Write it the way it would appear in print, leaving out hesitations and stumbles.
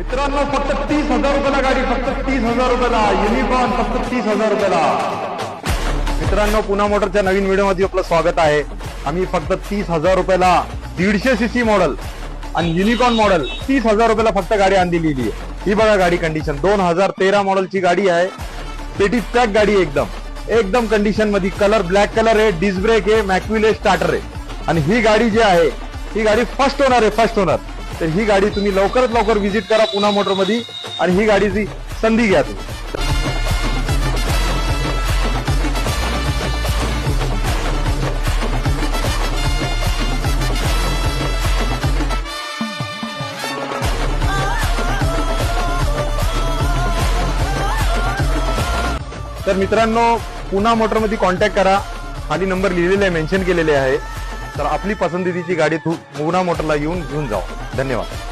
मित्रांनो फक्त 30,000 रुपयाला गाडी, फक्त 30,000 रुपयाला युनिकॉर्न, फक्त 30,000 रुपयाला। मित्रांनो पुन्हा मोटरच्या नवीन व्हिडिओमध्ये आपलं स्वागत आहे। आम्ही फक्त 30,000 रुपयाला 150 सीसी मॉडेल आणि युनिकॉर्न मॉडेल 30,000 रुपयाला फक्त गाडी आणलेली आहे। ही बघा गाडी कंडिशन 2013 मॉडेलची गाडी आहे। पेटी पॅक गाडी एकदम कंडिशन मध्ये, कलर ब्लॅक कलर आहे, डिस्क ब्रेक आहे, मॅक्युले स्टार्टर आहे। आणि ही गाडी जी आहे ही गाडी फर्स्ट ओनर आहे, फर्स्ट ओनर। तर ही गाडी तुम्ही लवकरात लवकर व्हिजिट करा पुन्हा मोटर मध्ये आणि ही गाडीची संधी घ्या तुम्ही। तर मित्रांनो पुन्हा मोटर मध्ये कॉन्टॅक्ट करा, खाली नंबर लिहिलेले आहे, मेन्शन केलेले आहे। तर आपली पसंतीची गाडी पुन्हा मोटरला येऊन घेऊन जावा। धन्यवाद।